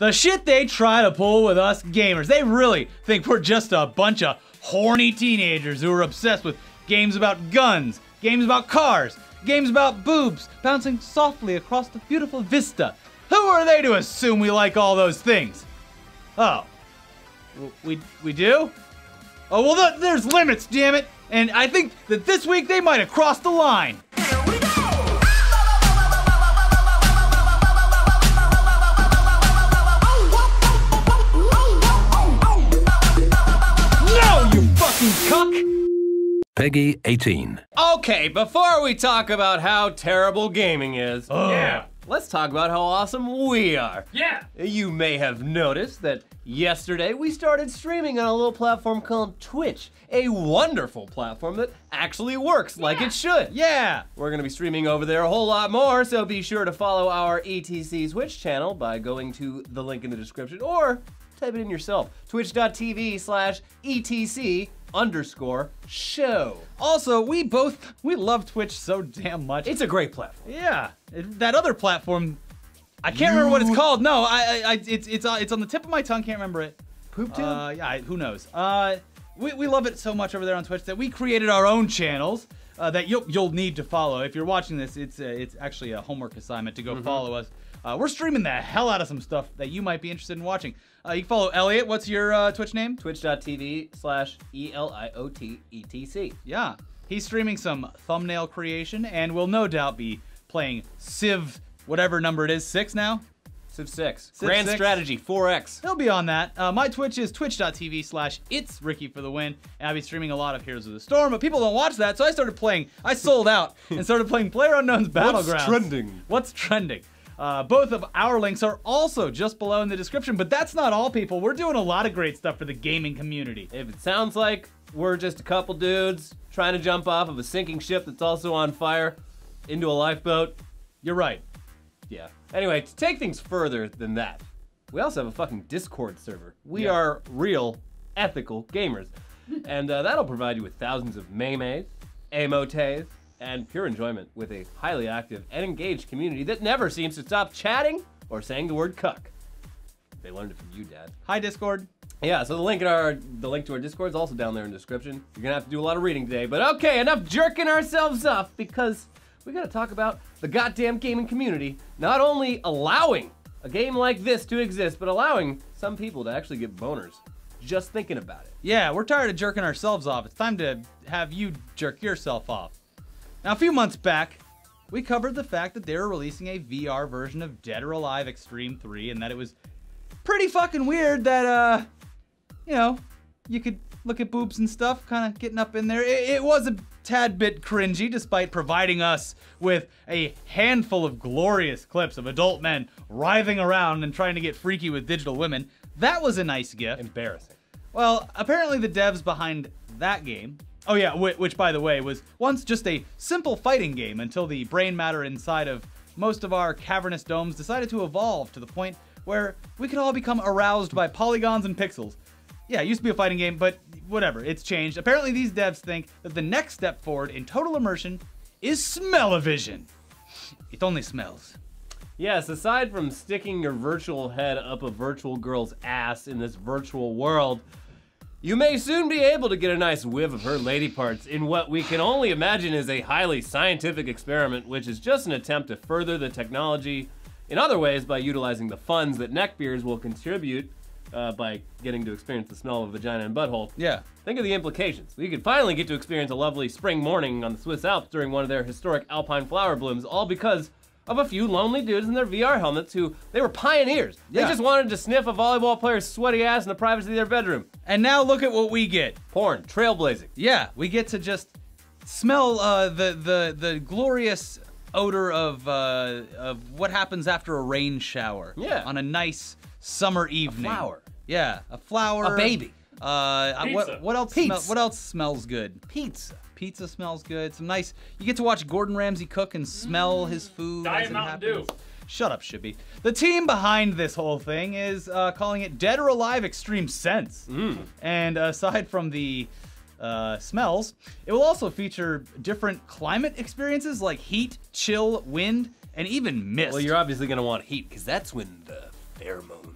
The shit they try to pull with us gamers. They really think we're just a bunch of horny teenagers who are obsessed with games about guns, games about cars, games about boobs bouncing softly across the beautiful vista. Who are they to assume we like all those things? Oh, we do? Oh, well, there's limits, damn it. And I think that this week they might have crossed the line. Here we go! No, you fucking cuck! Peggy 18. Okay, before we talk about how terrible gaming is, let's talk about how awesome we are. Yeah. You may have noticed that yesterday we started streaming on a little platform called Twitch, a wonderful platform that actually works like it should. Yeah. We're gonna be streaming over there a whole lot more, so be sure to follow our ETC Twitch channel by going to the link in the description or type it in yourself. twitch.tv/ETC_show. Also, we love Twitch so damn much. It's a great platform. Yeah, that other platform, I can't remember what it's called. No, it's on the tip of my tongue. Can't remember it. PoopTube? Yeah, who knows? We love it so much over there on Twitch that we created our own channels that you'll need to follow. If you're watching this, it's actually a homework assignment to go follow us. We're streaming the hell out of some stuff that you might be interested in watching. You can follow Elliot. What's your Twitch name? Twitch.tv/ELIOTETC. Yeah, he's streaming some thumbnail creation and will no doubt be playing Civ, whatever number it is, 6 now? Civ 6. Civ Grand 6. Strategy 4X. He'll be on that. My Twitch is twitch.tv/itsRicky for the win, and I'll be streaming a lot of Heroes of the Storm, but people don't watch that, so I sold out and started playing PlayerUnknown's Battlegrounds. What's trending? What's trending? Both of our links are also just below in the description, but that's not all, people. We're doing a lot of great stuff for the gaming community. If it sounds like we're just a couple dudes trying to jump off of a sinking ship that's also on fire into a lifeboat, You're right. yeah. Anyway, to take things further than that, we also have a fucking Discord server. We Yeah. are real, ethical gamers. And that'll provide you with thousands of memes, emotes, and pure enjoyment with a highly active and engaged community that never seems to stop chatting or saying the word cuck. They learned it from you, Dad. Hi, Discord. Yeah, so the link to our Discord is also down there in the description. You're gonna have to do a lot of reading today, but okay, enough jerking ourselves off because we gotta talk about the goddamn gaming community not only allowing a game like this to exist, but allowing some people to actually get boners just thinking about it. Yeah, we're tired of jerking ourselves off. It's time to have you jerk yourself off. Now, a few months back, we covered the fact that they were releasing a VR version of Dead or Alive Extreme 3, and that it was pretty fucking weird that, you know, you could look at boobs and stuff, kind of getting up in there. It was a tad bit cringy, despite providing us with a handful of glorious clips of adult men writhing around and trying to get freaky with digital women. That was a nice gift. Embarrassing. Well, apparently the devs behind that game, oh yeah, which by the way was once just a simple fighting game until the brain matter inside of most of our cavernous domes decided to evolve to the point where we could all become aroused by polygons and pixels. Yeah, it used to be a fighting game, but whatever, it's changed. Apparently these devs think that the next step forward in total immersion is smell-o-vision. It only smells. Yes, aside from sticking your virtual head up a virtual girl's ass in this virtual world, you may soon be able to get a nice whiff of her lady parts in what we can only imagine is a highly scientific experiment, which is just an attempt to further the technology in other ways by utilizing the funds that neckbeards will contribute by getting to experience the smell of a vagina and butthole. Yeah. Think of the implications. We could finally get to experience a lovely spring morning on the Swiss Alps during one of their historic alpine flower blooms, all because of a few lonely dudes in their VR helmets who, they were pioneers. They Yeah. just wanted to sniff a volleyball player's sweaty ass in the privacy of their bedroom. And now look at what we get. Porn, trailblazing. Yeah, we get to just smell the glorious odor of what happens after a rain shower. Yeah. On a nice summer evening. flower. Yeah, a flower. A baby. Pizza. What else? Pizza. What else smells good? Pizza. Pizza smells good. Some nice. You get to watch Gordon Ramsay cook and smell his food. Diet as it Mountain happens. Dew. Shut up, Shippy. The team behind this whole thing is calling it Dead or Alive Extreme Sense. And aside from the smells, it will also feature different climate experiences like heat, chill, wind, and even mist. Well, you're obviously gonna want heat, because that's when the pheromones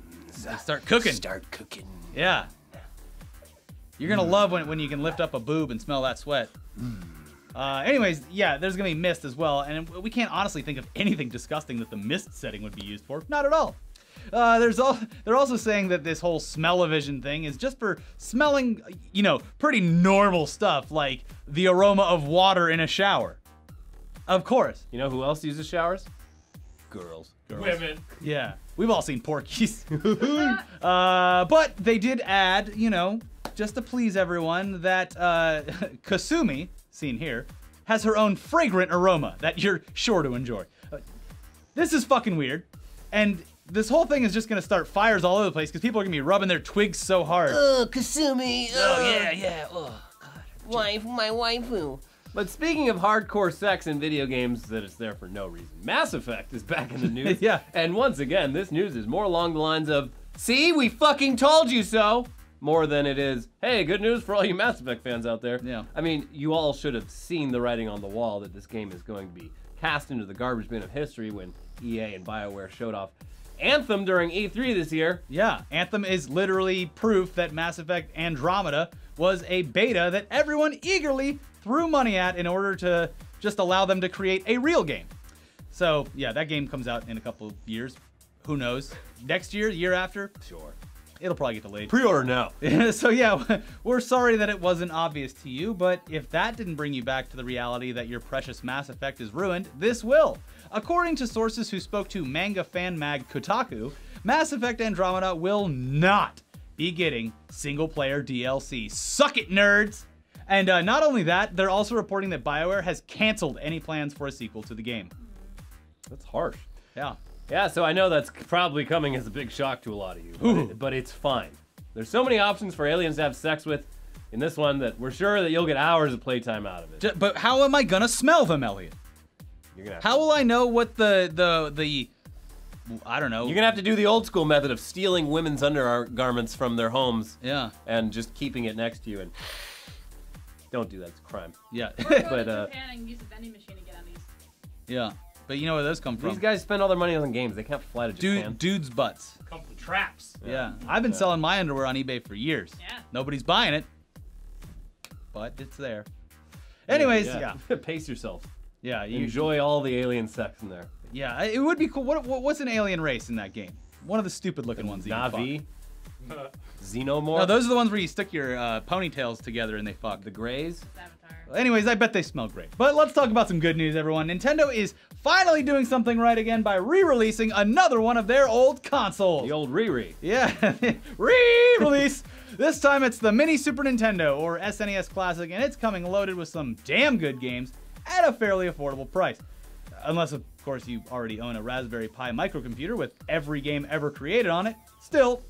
They start cooking. Start cooking. Yeah. You're gonna love when you can lift up a boob and smell that sweat. Anyways, yeah, there's gonna be mist as well, and we can't honestly think of anything disgusting that the mist setting would be used for. Not at all. They're also saying that this whole smell-o-vision thing is just for smelling, you know, pretty normal stuff like the aroma of water in a shower. Of course. You know who else uses showers? Girls. Women. Yeah, we've all seen Porky's. But they did add, you know, just to please everyone, that Kasumi, seen here, has her own fragrant aroma that you're sure to enjoy. This is fucking weird, and this whole thing is just gonna start fires all over the place because people are gonna be rubbing their twigs so hard. Oh, Kasumi. Oh yeah. Oh god. My waifu. But speaking of hardcore sex in video games that is there for no reason, Mass Effect is back in the news. Yeah. And once again, this news is more along the lines of, see, we fucking told you so, more than it is, hey, good news for all you Mass Effect fans out there. Yeah. I mean, you all should have seen the writing on the wall that this game is going to be cast into the garbage bin of history when EA and BioWare showed off Anthem during E3 this year. Yeah, Anthem is literally proof that Mass Effect Andromeda was a beta that everyone eagerly threw money at in order to just allow them to create a real game. So yeah, that game comes out in a couple of years. Who knows? Next year, year after? Sure. It'll probably get delayed. Pre-order now. So yeah, we're sorry that it wasn't obvious to you, but if that didn't bring you back to the reality that your precious Mass Effect is ruined, this will. According to sources who spoke to manga fan mag Kotaku, Mass Effect Andromeda will not be getting single-player DLC. Suck it, nerds! And not only that, they're also reporting that BioWare has canceled any plans for a sequel to the game. That's harsh. Yeah. Yeah, so I know that's probably coming as a big shock to a lot of you, but it's fine. There's so many options for aliens to have sex with in this one that we're sure that you'll get hours of playtime out of it. But how am I gonna smell them, Elliot? You're gonna have How will I know what the I don't know. You're gonna have to do the old school method of stealing women's undergarments from their homes, Yeah. and just keeping it next to you. And don't do that; it's a crime. Yeah. Go But to Japan and use a vending machine to get on these. Yeah. But you know where those come from? these guys spend all their money on games; they can't fly to Japan. Dudes' butts. Come from traps. Yeah. I've been selling my underwear on eBay for years. Yeah. Nobody's buying it, but it's there. Anyways, yeah. Pace yourself. Yeah. You Enjoy all the alien sex in there. Yeah. It would be cool. What's an alien race in that game? One of the stupid-looking ones. that you can Na'vi, fuck. Xenomorph, No, those are the ones where you stick your ponytails together and they fuck. the Greys. Avatar. Anyways, I bet they smell great. But let's talk about some good news, everyone. Nintendo is finally doing something right again by re-releasing another one of their old consoles. The old Riri. Yeah, re-release. This time it's the Mini Super Nintendo, or SNES Classic, and it's coming loaded with some damn good games at a fairly affordable price. Unless, of course, you already own a Raspberry Pi microcomputer with every game ever created on it. Still,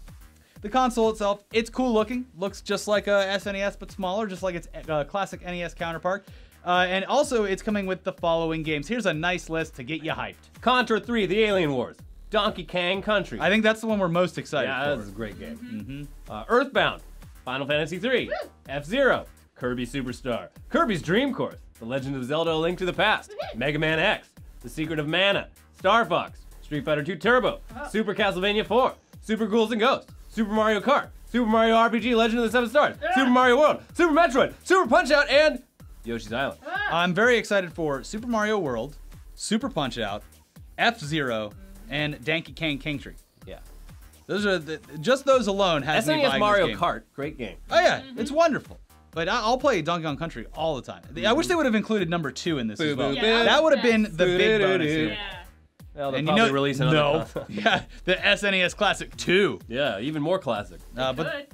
the console itself, it's cool looking. Looks just like a SNES, but smaller, just like its classic NES counterpart. And also, it's coming with the following games. Here's a nice list to get you hyped. Contra 3: The Alien Wars. Donkey Kong Country. I think that's the one we're most excited Yeah, for. this is a great game. Earthbound, Final Fantasy III, F-Zero, Kirby Superstar, Kirby's Dream Course, The Legend of Zelda: A Link to the Past, Mega Man X, The Secret of Mana, Star Fox, Street Fighter II Turbo, Super Castlevania 4, Super Ghouls and Ghosts, Super Mario Kart, Super Mario RPG: Legend of the Seven Stars, Super Mario World, Super Metroid, Super Punch-Out, and Yoshi's Island. I'm very excited for Super Mario World, Super Punch-Out, F-Zero, and Donkey Kong Country. Yeah. Those are just those alone has me SNES buying Mario this game. Kart, great game. Oh yeah, it's wonderful. But I'll play Donkey Kong Country all the time. I wish they would have included number 2 in this as well. Yeah, That would have been the big bonus Boo-doo-doo-doo. here. Yeah. Well, they'll And probably release another no, console. yeah, the SNES Classic 2. Yeah, even more classic. But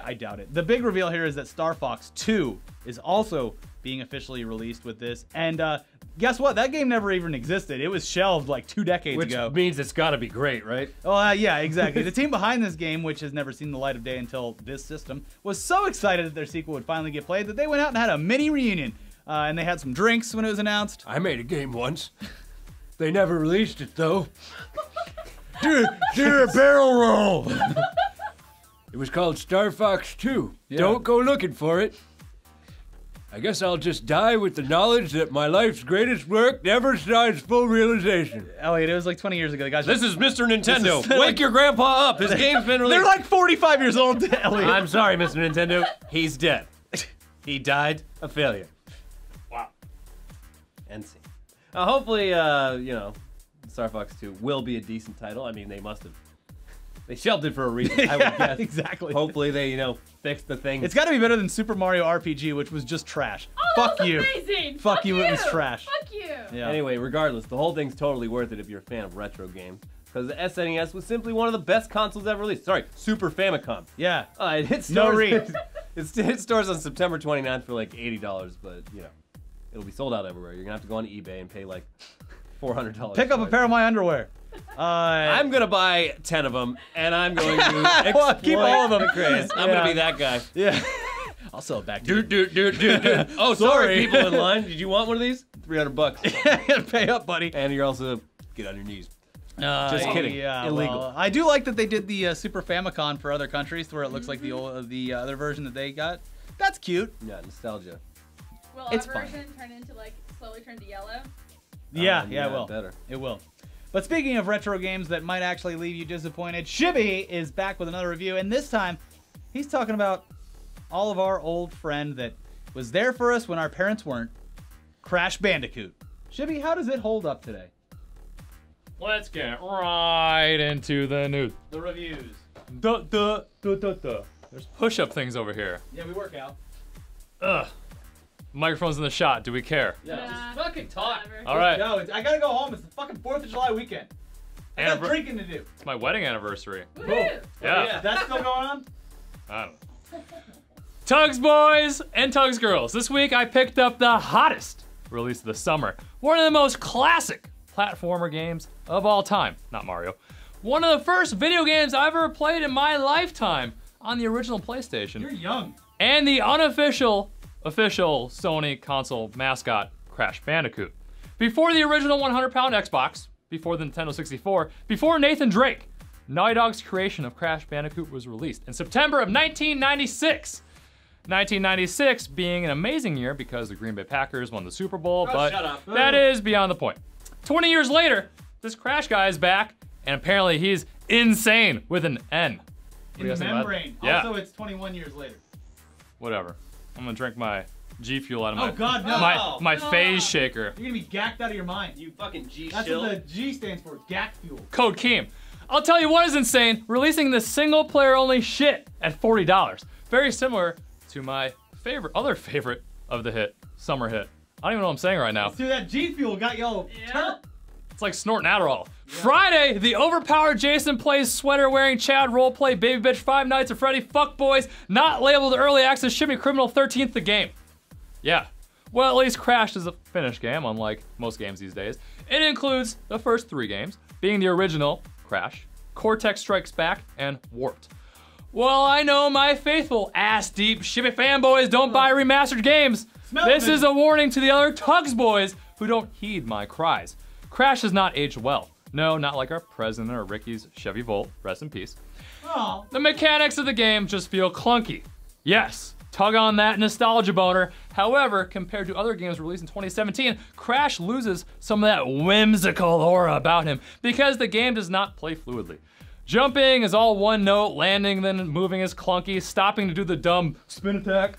I doubt it. The big reveal here is that Star Fox 2 is also being officially released with this. And guess what? That game never even existed. It was shelved like 2 decades Which ago. means it's gotta be great, right? Oh, yeah, exactly. The team behind this game, which has never seen the light of day until this system, was so excited that their sequel would finally get played that they went out and had a mini reunion. And they had some drinks when it was announced. I made a game once. They never released it, though. Do a barrel roll! It was called Star Fox 2. Yeah. Don't go looking for it. I I guess I'll just die with the knowledge that my life's greatest work never saw its full realization. Elliot, it was like 20 years ago. The guys. This is Mr. Nintendo. This is Wake like- your grandpa up. His game's been released. They're like 45 years old, Elliot. I'm sorry, Mr. Nintendo. He's dead. He died a failure. Wow. End scene. Hopefully, you know, Star Fox 2 will be a decent title. I mean, they must have. They shelved it for a reason, I would guess. Exactly. Hopefully they, you know, fix the thing. It's got to be better than Super Mario RPG, which was just trash. Oh, Fuck that was you. amazing. Fuck you, it was trash. Fuck you. Yeah. Anyway, regardless, the whole thing's totally worth it if you're a fan of retro games. Because the SNES was simply one of the best consoles ever released. Sorry, Super Famicom. Yeah. It hit stores. No read. It hit stores on September 29th for like $80, but you know, it'll be sold out everywhere. You're gonna have to go on eBay and pay like $400. Pick up for a it. pair of my underwear. I'm gonna buy 10 of them, and I'm going to Well, exploit keep all of them. the craze. I'm Yeah. gonna be that guy. Yeah. I'll sell it back to you. Dude. Oh, sorry, people in line. Did you want one of these? $300. Pay up, buddy. And you're also get on your knees. Just kidding. Yeah, Illegal. well, I do like that they did the Super Famicom for other countries, where it looks like the old, the other version that they got. That's cute. Yeah, nostalgia. Will It's our fine. version turn into like slowly turn to yellow? Yeah, it will. Better. It will. But speaking of retro games that might actually leave you disappointed, Shibby is back with another review, and this time he's talking about all of our old friend that was there for us when our parents weren't, Crash Bandicoot. Shibby, how does it hold up today? Let's get right into the news. The reviews. There's push-up things over here. Yeah, we work out. Ugh. Microphone's in the shot. Do we care? Yeah. Nah, Just fucking talk. whatever. All right. No, I gotta go home. It's the fucking 4th of July weekend. I got Anniver- drinking to do. It's my wedding anniversary. Woohoo! Yeah. That's still going on? I don't know. Tugs boys and Tugs girls. This week I picked up the hottest release of the summer. One of the most classic platformer games of all time. Not Mario. One of the first video games I've ever played in my lifetime on the original PlayStation. You're young. And the official Sony console mascot, Crash Bandicoot. Before the original 100-pound Xbox, before the Nintendo 64, before Nathan Drake, Naughty Dog's creation of Crash Bandicoot was released in September of 1996. 1996 being an amazing year because the Green Bay Packers won the Super Bowl, but shut up. that is beyond the point. 20 years later, this Crash guy is back, and apparently he's insane with an N. What do In you the guys think about that? membrane. Yeah. Also, it's 21 years later. Whatever. I'm gonna drink my G Fuel out of my Oh, God, no. my No. phase shaker. You're gonna be gacked out of your mind. You fucking G That's shill. what the G stands for. Gack fuel. Code Keem. I'll tell you what is insane, releasing the single player only shit at $40. Very similar to my other favorite of the hit, summer hit. I don't even know what I'm saying right now. Dude, that G fuel got y'all turned. It's like snorting Adderall. Friday, the overpowered Jason Plays sweater wearing Chad roleplay baby bitch Five Nights at Freddy fuckboys not labeled early access shimmy criminal 13th the game. Yeah. Well, at least Crash is a finished game, unlike most games these days. It includes the first 3 games, being the original Crash, Cortex Strikes Back, and Warped. Well, I know my faithful ass-deep shimmy fanboys don't buy remastered games. Smell This it. is a warning to the other Tugs boys who don't heed my cries. Crash has not aged well. No, not like our president or Ricky's Chevy Volt, rest in peace. Oh. The mechanics of the game just feel clunky. Yes, tug on that nostalgia boner. However, compared to other games released in 2017, Crash loses some of that whimsical aura about him because the game does not play fluidly. Jumping is all one note, landing then moving is clunky, stopping to do the dumb spin attack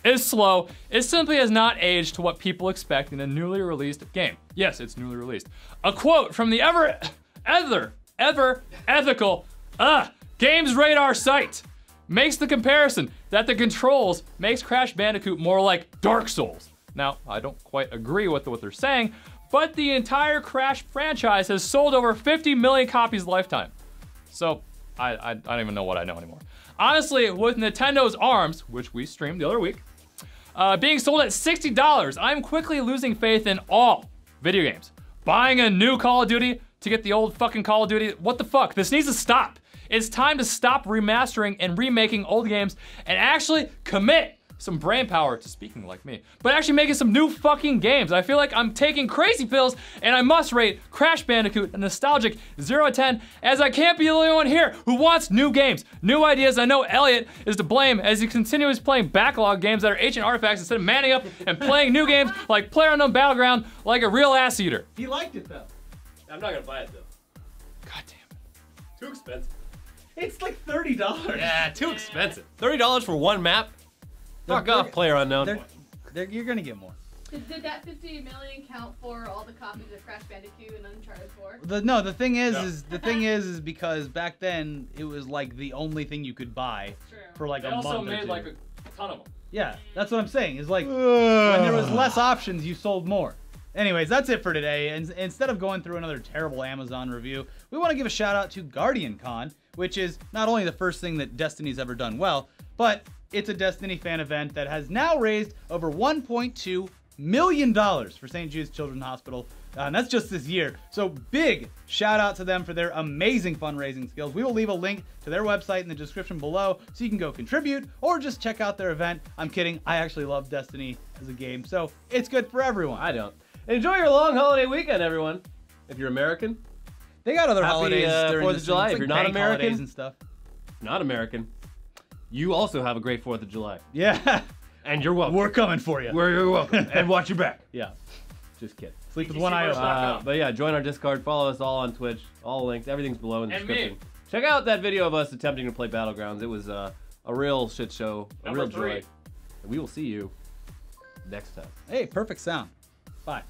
is slow. It simply has not aged to what people expect in a newly released game. Yes, it's newly released. A quote from the ever ethical Games Radar site makes the comparison that the controls makes Crash Bandicoot more like Dark Souls. Now, I don't quite agree with what they're saying, but the entire Crash franchise has sold over 50 million copies lifetime. So, I don't even know what I know anymore. Honestly, with Nintendo's ARMS, which we streamed the other week, being sold at $60, I'm quickly losing faith in all video games. Buying a new Call of Duty to get the old fucking Call of Duty, what the fuck? This needs to stop. It's time to stop remastering and remaking old games and actually commit some brain power to speaking like me, but actually making some new fucking games. I feel like I'm taking crazy pills, and I must rate Crash Bandicoot a nostalgic 0 out of 10, as I can't be the only one here who wants new games, new ideas. I know Elliot is to blame as he continues playing backlog games that are ancient artifacts instead of manning up and playing new games like PlayerUnknown Battleground like a real ass eater. He liked it though. I'm not gonna buy it though. God damn it. Too expensive. It's like $30. Yeah, too expensive. $30 for one map? Fuck off, PlayerUnknown. You're gonna get more. Did that 50 million count for all the copies of Crash Bandicoot and Uncharted 4? The thing is because back then it was like the only thing you could buy True. for like They a month also or made two. like a ton of them. Yeah, that's what I'm saying. Is like when there was less options, you sold more. Anyways, that's it for today. And instead of going through another terrible Amazon review, we want to give a shout out to Guardian Con, which is not only the first thing that Destiny's ever done well, but it's a Destiny fan event that has now raised over $1.2 million for St. Jude's Children's Hospital, and that's just this year. So big shout out to them for their amazing fundraising skills. We will leave a link to their website in the description below so you can go contribute or just check out their event. I'm kidding, I actually love Destiny as a game, so it's good for everyone. I don't. Enjoy your long holiday weekend, everyone. If you're American, They got other Happy, holidays during 4th the of July. It's If you're like not bank American. holidays and stuff. not American, you also have a great 4th of July. Yeah, And you're welcome. we're coming for you. You're welcome. And watch your back. Yeah. Just kidding. Sleep with one eye open. But yeah, join our Discord. Follow us all on Twitch. All links. Everything's below in the And me. description. Check out that video of us attempting to play Battlegrounds. It was a real shit show. A Number real 3. joy. And we will see you next time. Hey, perfect sound. Bye.